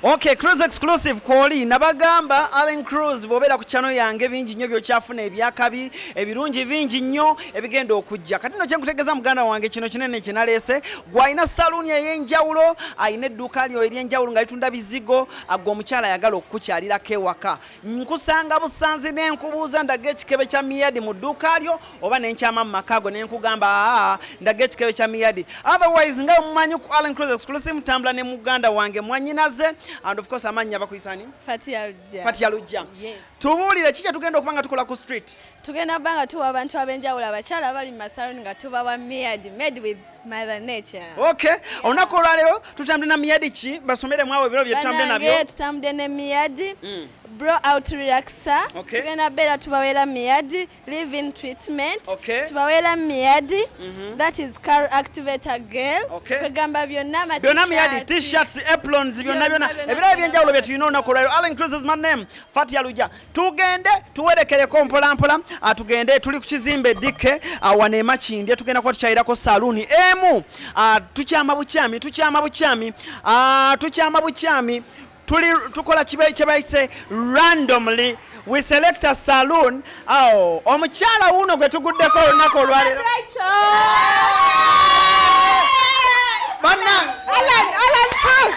Okay, Cruz exclusive kwoli nabagamba Allan Cruz bobera ku channel yange bingi nnyo byokyafuna ebyakabi ebirungi bingi nnyo ebigenda okujja kati no kyenkutegeeza muganda wange kino kinene kinalese gwalina saluni ey'enjawulo ayina edduuka lyo ery'enjawulo nga litunda bizigo agwa omukyala ayagala okukukyalirako ewaka nkusanga busanzi n'enkubuuza ndaga ekikebe kya Miadi mu dduuka lyo oba nenkyama mu makaago nenkugamba ndaga ekikebe kya Miadi otherwise nga mumanyi ku Allan Cruz exclusive mutambula ne muganda wange mwanyinaze and of course amanya bakuyisani Fatia Lujja yes. Tubuulire kiki tugenda okubanga tukola ku street tugenda banga tuwa abantu abenjawulo abakyala bali mu masaloni nga tuba wa Miadi made with mother nature. Okay olunaku olwaleero tutambule na Miadi ki basomere mwawe ebiro bye tutambule nabyo tutambule ne Miadi bro out relaxer tugenda bera tubawera Miadi leave-in treatment tubawera Miadi that is car activator girl tugamba byonna Miadi t-shirts aprons byonna ebiro ebyenjawulo bye tulina olunaku olwaleero Allan Cruz is my name Fatia Lujja tugende tuwerekereko mpolampola tugende tuli ku kizimbe dike wane Makindye tugenda kuba tukyayirako saluni emu tukyama bukyami tukola kibayise randomly we select a saloon omukyala wuno gwe tuguddeko olunaku olwaleero Allan Cruz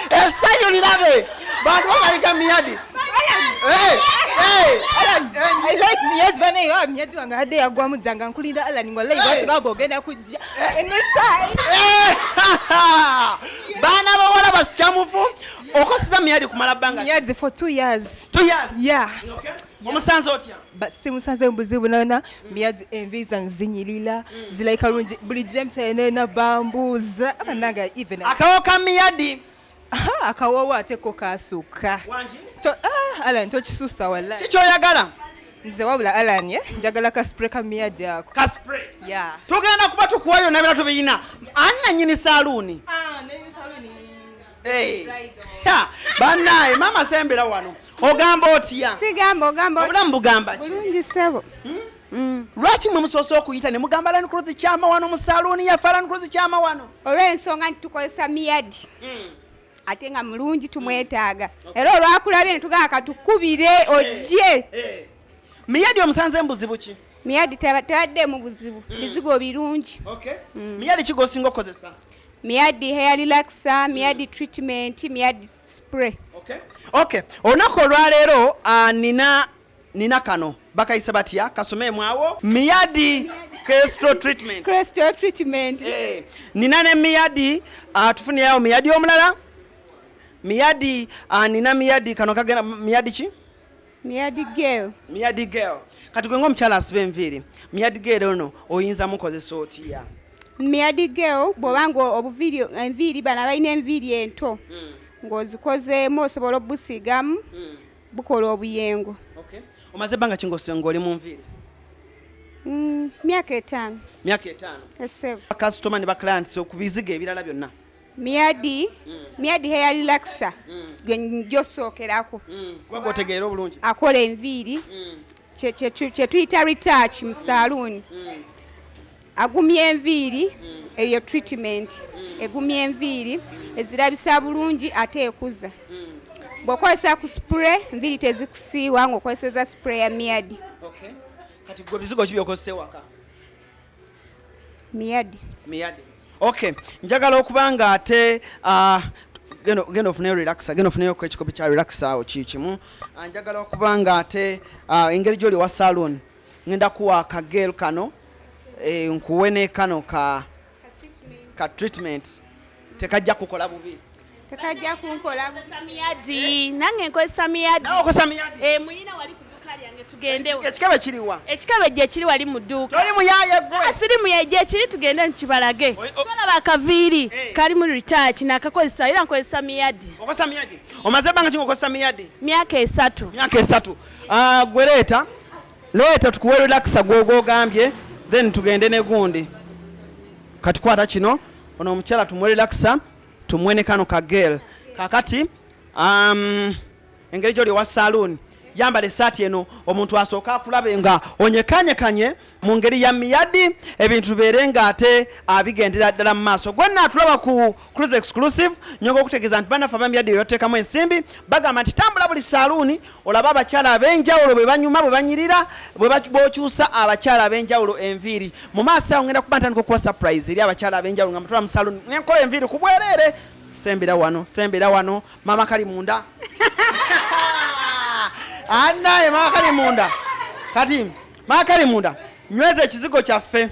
Esanyu lilabe bantu bakalika Miadi Allan, I like Miadi bana Miadi wanga hade yagwamu zanga nkulinda Allan ngolai watu gabo ogenda kujja anytime bana bawala baschamufu okosiza Miadi kumala banga Miadi for 2 years. 2 years Yeah. Okay omusanze otya basi musanze mbuzibu nana Miadi enviza nzinyilila zilaika lungi buli jemte na bambuza abananga even akawoka Miadi akawowa ateko kasuka wanji Allan to kisusa wallahi kicho yagala nze wabula Allan njagala ka spray ka Miadi yako ka spray yeah tugenda kuba tukuwayo nabira tubiyina anna nyini saluni nanyini saluni banaye mama sembera wano ogamba otya sigamba ogamba obulamu bugamba ki bulungi sebo lwaki mwe musoose okuyita ne mugamba Allan Cruz kyama wano mu saluni ya Allan Cruz kyama wano olw'ensonga nti tukozesa Miadi ate nga mulungi tumwetaaga era olwakulabye ne tugamba katukubire ojje Miadi omusanze mbuzibu ki Miadi tebadde mu buzibu bizigo birungi Miadi kigosinga okozesa Miadi hair relaxer Miadi treatment Miadi spray okay olunaku olwaleero nina kano bakayise batya kasome mwawo Miadi crystal treatment nina ne Miadi tufuniyawo Miadi omulala Miadi nina Miadi kano kagenda Miadi ki Miadi girl kati gwe ng'omukyala asiba enviiri Miadi girl ono oyinza mukozesa otya Miadi girl bw'obanga obuviiri enviiri bana balina enviiri ento ng'ozikozeemu osobola obusiigamu bukola obuyengo omaze ebbanga ki ng'oli mu nviiri myaka 5 esebo kasitoma ne baklants okubiziga ebirala byonna Miadi hair relaxer gyosookerako kuba otegeera obulungi akola enviiri kye tuyita retouch mu saloon agumya enviiri eyo treatment egumya enviiri ezirabisa bulungi ate ekuza bw'okozesa ku spray enviiri tezikusiiwa ng'okozesa spray ya Miadi kati gwe bizigo ki byokozesa ewaka Miadi okay njagala okubanga ate genda ofuneyo relaxer genda ofuneyo ekikopi kya relaxer awo kikimu njagala okubanga ate engeri gy'oli wa salon ngenda kuwa akagel kano nkuwe ne kano ka treatment tekajja kukola bubi tekajja kunkola Miadi nange nkozesa Miadi muyina wali ku dduuka lyange tugendewo ekikabe kiriwa ekikabe gye kiri wali mu dduuka toli muyaye gwe asiri muyaye gye kiri tugende nkibalage tolaba akaviiri kali mu retouch nakakozesa era nkozesa Miadi okozesa Miadi omaze ebbanga ki ng'okozesa Miadi myaka 3 gwe leeta tukuwe relaxer gw'ogambye then tugende ne gundi kati kwata kino ono omukyala tumuwe relaxer tumuwe ne kano ka gel kakati engeri gy'oli wa saloon yambala essaati eno omuntu asooka akulabe nga onyekanyekanye mu ngeri ya Miadi ebintu bibeere ng'ate abigendera ddala mu maaso. Gwenna atulaba ku Cruz exclusive nyonga okutegeeza nti bannaffe aba Miadi yoteekamu ensimbi bagamba nti tambula buli saaluuni olaba abakyala ab'enjawulo bwe banyuma bwe banyirira bw'okyusa abakyala ab'enjawulo enviiri. Mu maaso awo ngenda kuba ntandika okuwa surprise eri abakyala ab'enjawulo nga mutwala mu saaluuni nkola enviiri ku bwereere. Sembera wano mama kali munda. Naye makali munda. Kati makali munda. Nyweze ekizigo kyaffe.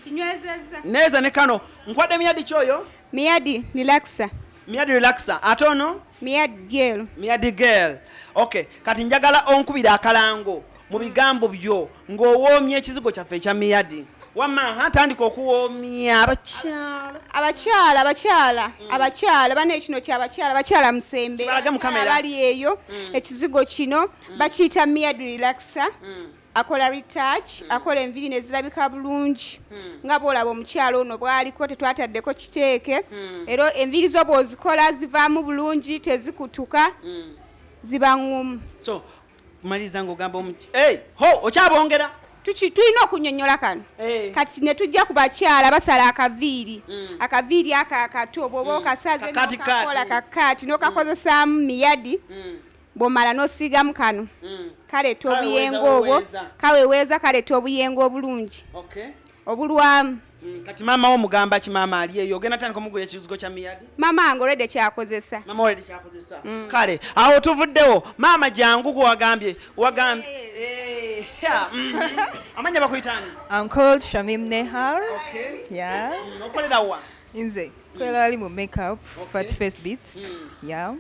Kinywezezza. Neza ne kano. Nkwadde Miadi kyoyo? Miadi relaxa. Miadi relaxa. Atono? Miadi girl. Okay. Kati njagala onkubira akalango mu bigambo byo ng'owoomye ekizigo kyaffe ekya Miadi. Wama atandika okuwoomya abakyala bane kino ky'abakyala musembe bali eyo ekizigo kino bakiyita Miadi relaxa. Akola retouch, akola enviri nezirabika bulungi nga bw'olaba omukyala ono bw'aliko tetwataddeko kiteeke era enviri zo bw'ozikola zivaamu bulungi tezikutuka ziba ŋŋumu. So maliza ng'ogamba okyabongera tulina okunnyonnyola kano kati ne tujja ku bakyala basala akaviiri ako akato bw'oba okasaze n'okakola kakaati n'okakozesaamu Miadi bw'omala n'osiigamu kano kaleeta obuyengo obwo kaweweeza kaleeta obuyengo obulungi obulwamu. Kati maama wo mugamba ki maama ali eyo ogenda tandika omugula ekizigo kya Miadi? Maama wange olwedde kyakozesa. Kale awo tuvuddewo maama jangu wagambye amanya bakuyitani? I'm called Shamim Nehar. Okay. Yeah. Okolera wa? Inze kwera ali mu makeup fat face beats. Yeah.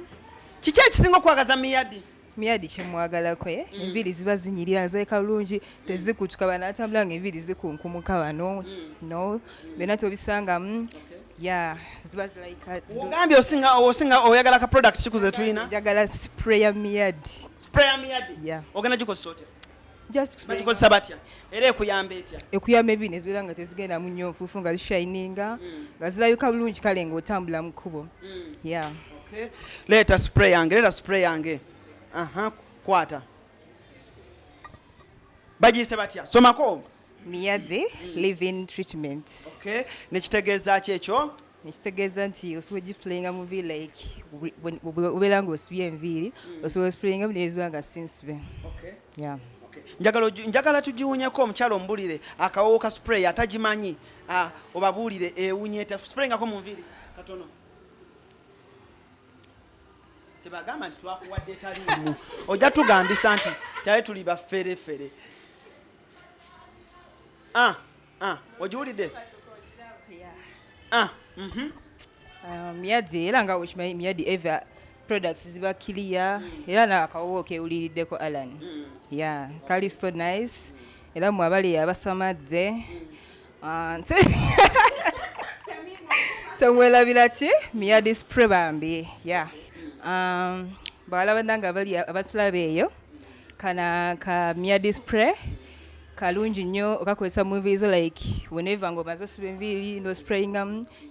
Kiki ekisinga okwagaza Miadi? Miadi kyemwagalako enviri ziba zinyirira zeeka bulungi tezikutuka banatambula ng'enviri zikunkumuka wano no byonna tobisangamu ziba zilayika. Ogambye osinga oyagala ka product kikuze tulina? Njagala spray ya Miadi. Ogenda gikozesa otya? Bagikozesa batya era ekuyamba etya? Ekuyamba enviri nezibeera nga tezigenda mu nnyo nfuufu nga zishininga nga zirabika bulungi kale ng'otambula mu kkubo. Leeta spray yange. Kwata. Bagiyise batya? Somako. Miadi leave-in treatment. Okay. Nekitegeeza ki ekyo? Nekitegeeza nti osobola ogiplayinga mu nviiri like obeera ng'osibye enviiri osobola osiplayinga mu neziba nga sinsibe. Njagala tugiwunyeko omukyalo omubulire akawowo ka spray atagimanyi obabuulire ewunye sprayingako mu nviiri katono. Tebagamba nti twakuwadde taliimu ojja tugambisa nti kyali tuli bafferefere. Ogiwulidde? Miadi era nga wekimanyi Miadi eva products ziba clear era n'akawowo kewuliriddeko Allan. Kali so nice era mwe abali abasamadde semwelabira ki Miadi spray bambi. Balaba nanga bali abatulaba eyo kana ka Miadi spray kalungi nnyo okakozesa mu nviiri zo like whenever ng'omaze osiba enviiri n'osprayinga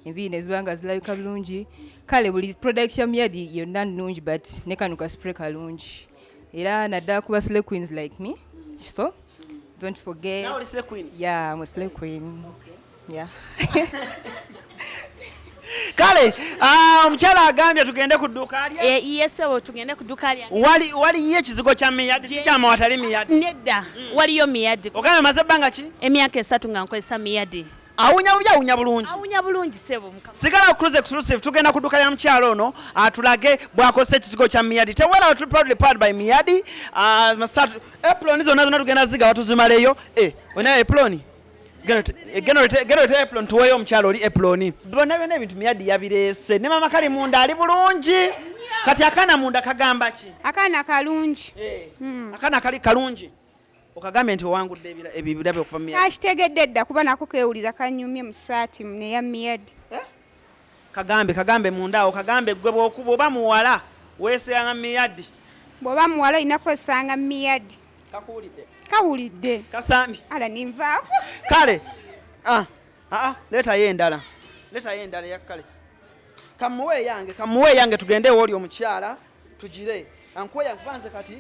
enviiri ne ziba nga zirabika bulungi. Kale buli product ya Miadi yonna nnungi but ne kano ka spray kalungi era naddala kuba slay queens like me, so don't forget. Now slay queen? Yeah, I'm a slay queen. Yeah. Kale omukyala agambye tugende ku dduuka alya? Yesewo tugende ku dduuka alya. Waliyo ekizigo kya Miadi si kyama watali Miadi? Nedda waliyo Miadi. Ogambye maze ebbanga ki? Emyaka 3 nga nkozesa Miadi. Awunya bulungi. Awunya bulungi sebo mukama. Sigala Cruz exclusive tugenda ku dduuka ya mukyalo ono atulage bw'akozesa ekizigo kya Miadi. Tewera proudly powered by Miadi. Masatu apron zonna tugenda ziga watuzimaleyo. Wena apron Genero apron tuweyo omukyalo oli apron. Bonna byonna ebintu Miadi yabireese. Ne mama kali munda ali bulungi. Kati akana munda kagamba ki? Akana kalungi. Akana kali kalungi. Okagambye nti owangudde ebirabe okuva Miadi. Kakitegedde dda kuba nako keewuliza kanyumye mu ssaati neya Miadi. Kagambe munda awo kagambe gwe bw'oba muwala weesanga Miadi. Bw'oba muwala olina kwesanga Miadi. Kakuwulidde? Kawulidde. Kasambi. Ala ninvaako. Kale. Leetayo endala yakale. Kamuwe yange tugende oli omukyala tugire. Ankoya kubanze kati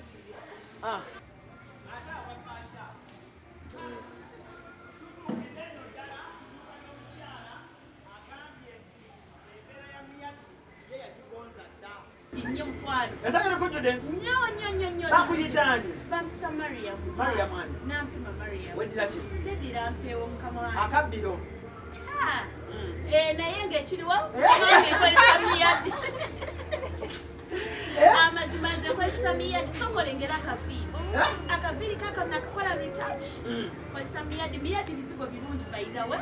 Esanyu nakujjude? Nnyo. Bakuyitaani? Bampita Mariam. Mariam ani? Nampima Mariam. Weddira ki? Ndeddira mpeewo mukama wange. Akabbiro. Naye ng'ekiriwo nange nkozesa Miadi. Amazima nze nkozesa Miadi sokolengera akaviiri. Akaviiri kaka nakakola retouch. Nkozesa Miadi. Miadi bizigo birungi by the way.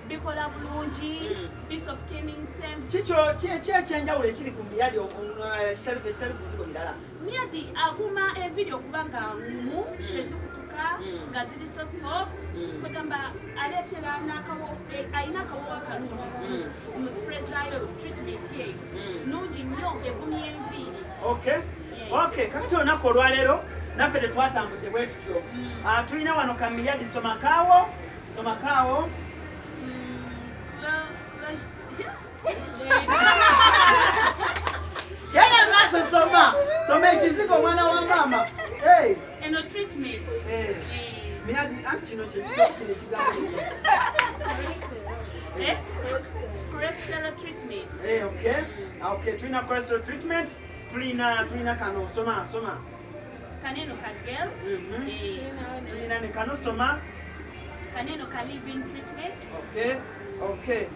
Bikola bulungi. Bisoftening same. Ki ekyenjawulo ekiri ku Miadi ekitali ku bizigo birala? Miadi akuuma enviiri okuba nga ngumu tezikutuka nga ziri so soft kwegamba aleetera alina akawowo akalungi mu spray zaayo treatment yeeyo nungi nnyo egumya enviiri. Okay, kakati olunaku olwaleero naffe tetwatambudde bwe tutyo. Tulina wano ka Miadi somakaawo. Genda maaso soma ekizigo omwana wa maama. Eno treatment. Miadi anti kino ekigambo cholesterol treatment. Okay, tulina cholesterol treatment. Tulina kano soma. Kaneno ka gel. Tulina ne kano soma. Kaneno ka leave-in treatment. Okay.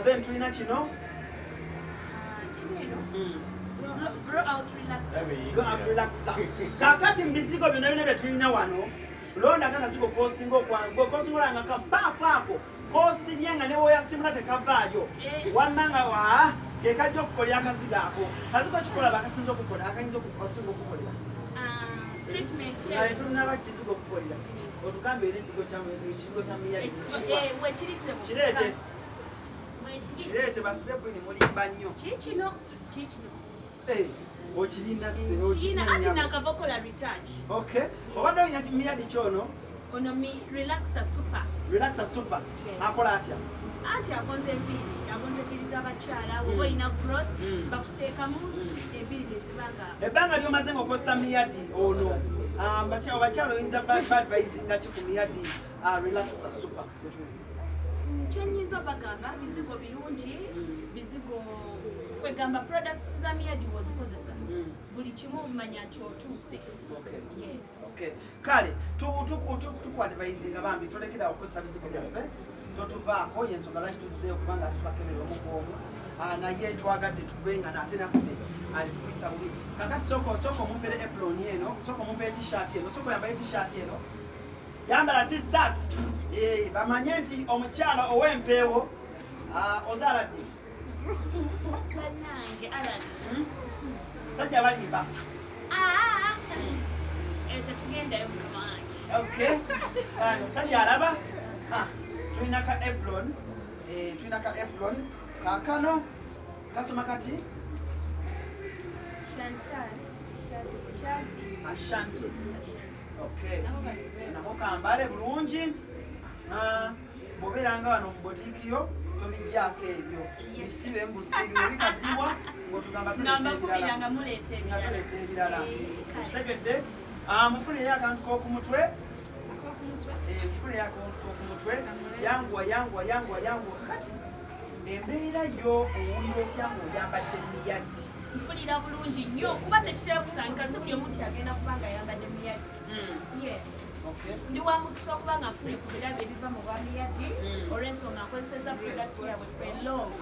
Then tulina kino. Blow out relaxer. Kakati mbizigo byonna bye tulina wano. Londa kazigo kosinga nga ka Baffe ako. Kosibye nga ne woyasimula tekavaayo. Wannanga ke kajja okukolera akazigo ako. Kazigo kikola bakasinza okukola akayinza okukolera. Treatment ye. Tulina bakizigo okukolera. Otugambe era ekigo kya Miadi. Kireete basirepu ni mulimba nnyo. Kikino. Okirina ati nakavakola retouch. Obadde olina Miadi kyono? Ono relaxer super. Akola atya? Anti akonze enviiri, akonzekiriza abakyala oba olina growth bakuteekamu enviiri nezibanga. Ebbanga lyomaze ng'okozesa Miadi ono abakyala oyinza badvisinga ki ku Miadi relaxer super? Kyenyiza bagamba bizigo birungi, bizigo kwegamba products za Miadi wozikozesa. Buli kimu omanya nti otuuse. Kale tukwadvisinga bambi tolekera okukozesa bizigo byaffe totuvaako yensonga lwaki tuzzeeyo kubanga tubakebera omugongo naye twagadde tubenga nate naffe tukuyisa bubi. Kakati sooka omumpere apron eno, sooka omumpere t-shirt eno, sooka oyambale t-shirt eno. Yambala t-shirt bamanye nti omukyala ow'empeewo ozaala ddi? Bannange Allan. Sajja balimba. Tetugendayo mukama wange. Sajja alaba? Tulina ka apron. Kaakano kasoma kati? Ashanti. Nako kambale bulungi. Bw'obeeranga wano mu botiiki yo tobijjaako ebyo. Bisibe embusi ebyo bikaddibwa ng'otugamba tuleeta ebirala. Kitegedde? Mufuneyo akantu k'oku mutwe. Yanguwa. Kati embeera yo owulira otya ng'oyambadde Miadi? Mpulira bulungi nnyo kuba tekitera kusanga si buli omuntu agenda kuba nga ayambadde Miadi. Yes. Ndi wa mukisa okuba nga nfune ku birabo ebiva mu bwa Miadi olw'ensonga nkozeseza product yaabwe for long.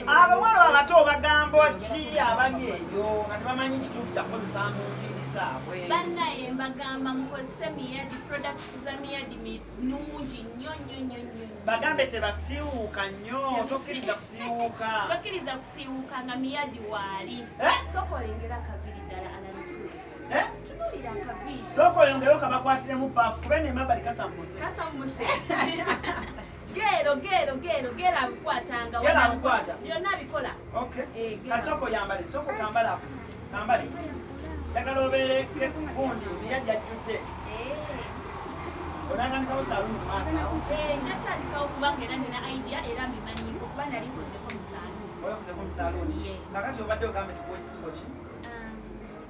Abawala abato bagamba ki abali eyo nga tebamanyi kituufu kyakozesa mu nviiri zaabwe? Bannaye mbagamba mukozese Miadi products za Miadi nungi nnyo. Bagambe tebasiiwuuka nnyo, tokkiriza kusiiwuuka nga Miadi waali. Sooka olengera akaviiri ddala Allan Cruz. Tunuulira akaviiri. Sooka oyongereyo kabakwatiremu Baffe kuba n'emabbali kasammuse. Gero abikwatanga. Byonna abikola. Kati sooka oyambale, sooka okambale. Njagala obeere gundi Miadi ajjudde. Onatandikawo saaluuni mu maaso. Natandikawo kubanga era nina idea era mbimanyiko kuba nali nkozeko mu saaluuni. Oyakozeko mu saaluuni? Kakati obadde ogambe tukuwa ekizigo ki?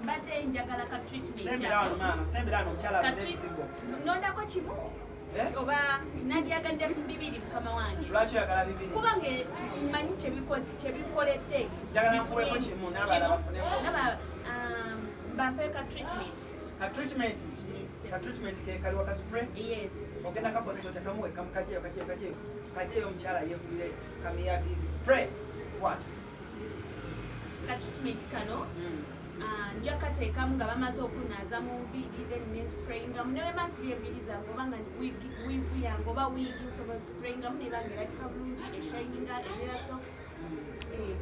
mbadde njagala ka treatment. Sembera wano maama, sembera wano omukyala alina ebizigo. Nondako kimu? Oba nandyagadde bibiri mukama wange. Lwaki oyagala bibiri? Kubanga mmanyi kyebikoledde. Njagala nkuweeko kimu n'abalala bafuneko. Naba Baffe ka treatment. Ka treatment? Ka treatment ke kaliwa ka spray? Yes. Ogenda kapozi otekamuwe kajeyo omukyala yeefulire ka Miadi spray. What? Ka treatment kano nja kateekamu nga bamaze okunaaza mu nviiri then ne sprayingamu ne bwemasibya enviiri zange oba nga wiivu yange oba wiigi osobola sprayingamu ne banga erabika bulungi eshayininga ebeera soft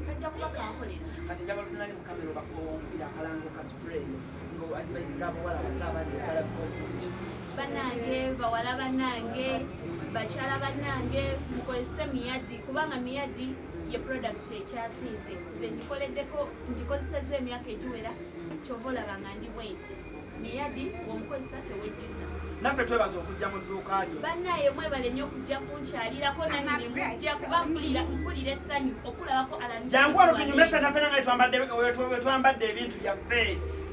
kajja kuba kankolera kati njagala tunali mu kamera obakubawombira akalango ka spray ng'advisinga abawala bato abandi abalabika obulungi bannange bawala bannange bakyala bannange mukozese Miadi kubanga Miadi ye product ekyasinze nze ngikozesezza emyaka egiwera kyova olabanga ndi bweti Miadi omukozesa tewejjusa naffe twebaza okujja mu dduuka lyo bannaye mwebale nnyo okujja kunkyalirako nange mujja kuba mpulira essanyu okulabako Allan jangu wano tunyume ffenna nga twambadde ebintu byaffe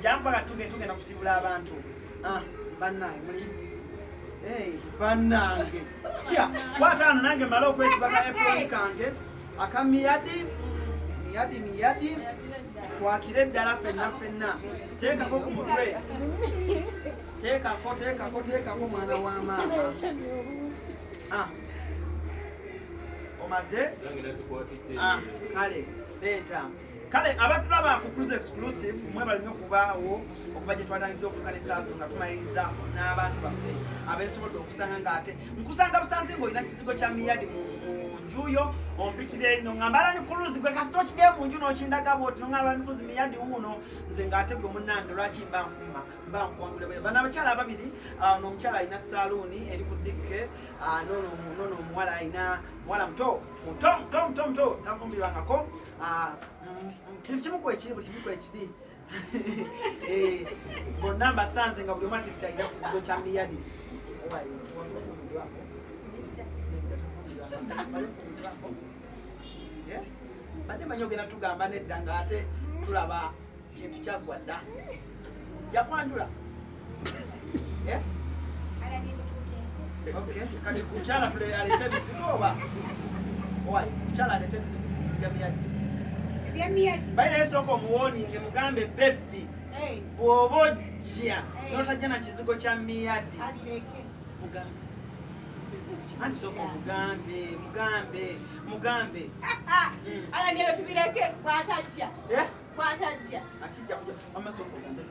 jangu paka tugenda kusibula abantu bannaye muli bannange kwataano nange mala okwesibaka epuloni kange aka Miadi twakire ddala ffenna teekako ku mutwe teekako mwana wa maama omaze kale leeta kale abatulaba ku Cruz exclusive mwe bali nnyo okubaawo okuva gye twatandikira okutuuka n'essaazo nga tumaliriza n'abantu baffe abeesobodde okusanga ng'ate nkusanga busanzi ng'olina kizigo kya Miadi mu njuyo ompikire eno ngamba Allan Cruz gwe kasita okigye mu nju n'okindaga bwoti nongamba Allan Cruz Miadi wuuno nze ng'ate gwe munnange lwaki mba nkuwangula bwe bano abakyala ababiri n'omukyala alina saluuni eri ku dikke n'ono omuwala alina muwala muto tafumbirwangako kintu kimu kwekiri buli kimu kwekiri bonna mbasanze nga buli omu atisi alina ku kizigo kya Miadi badde manyi ogenda tugamba nedda ng'ate tulaba kintu kyaggwa dda yakwanjula kati kukyala alete ebizigo oba kukyala alete ebizigo bya Miadi bayina esooka omuwooninge mugambe bebbi bw'oba ojja n'otajja na kizigo kya Miadi anti sooka mugambe Allan eyo tubireke bw'atajja akijja kuja amasooka mugambe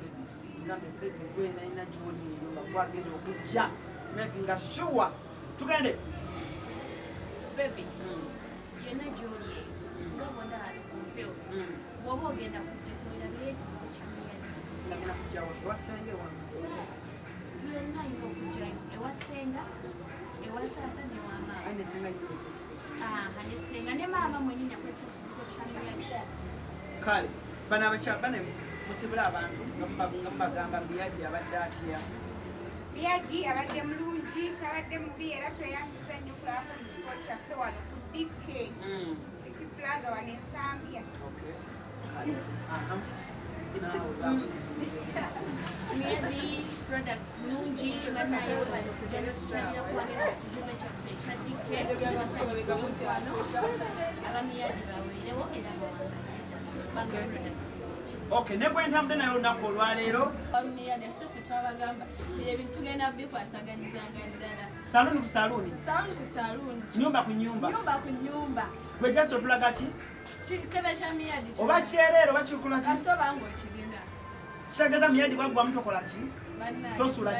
bebbi gwena ina gy'oliyo nga gwagenda okujja making sure tugende bebbi yonna gy'oli nga bwonna ali ku mpewo bw'oba ogenda kujja tewerabeyo ekizigo kya Miadi ndagenda kujjawo ewasenge wano yonna ayina okujjayo ewasenga ewa taata ne wa maama nesenga ne maama mwenyini akozesa ekizigo kya Miadi kale bano abakyala bane musibula abantu nga mubagamba Miadi abadde atya Miadi abadde mulungi tabadde mubi era tweyanziza nnyo okulabako mu kifo kyaffe wano ku dikke City Plaza wano ensambya Miadi products nungi nga naye bali kugenda tukyalira kuwagira ku kizibu kyaffe ekya dikke wano aba Miadi baweerewo era bawanga products okay nekwentambudde naye olunaku olwaleero Miadi ate ffe twabagamba ebintu tugenda bikwasaganizanga ddala saluuni ku saluuni nyumba ku nyumba gwe jasi otulaga ki kikebe kya Miadi oba kyereero oba kikula ki kasoba ng'okirina kitegeeza Miadi bwaggwamu tokola ki tosula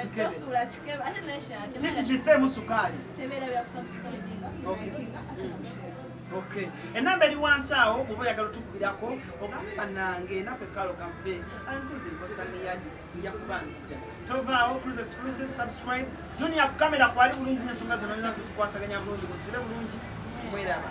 kikebe ate nekyate kisikiseemu sukaali tebeera byakusubscribinga likinga ate nakushare okay enamba eri wansi awo bw'oba oyagala otukubirako ogambe bannange naffe kalo kaffe Allan Cruz nkosa Miadi nja kuba nzija tovaawo Cruz exclusive subscribe junior ku kamera kwali bulungi n'ensonga zonna zonna tuzikwasaganya bulungi musibe bulungi mweraba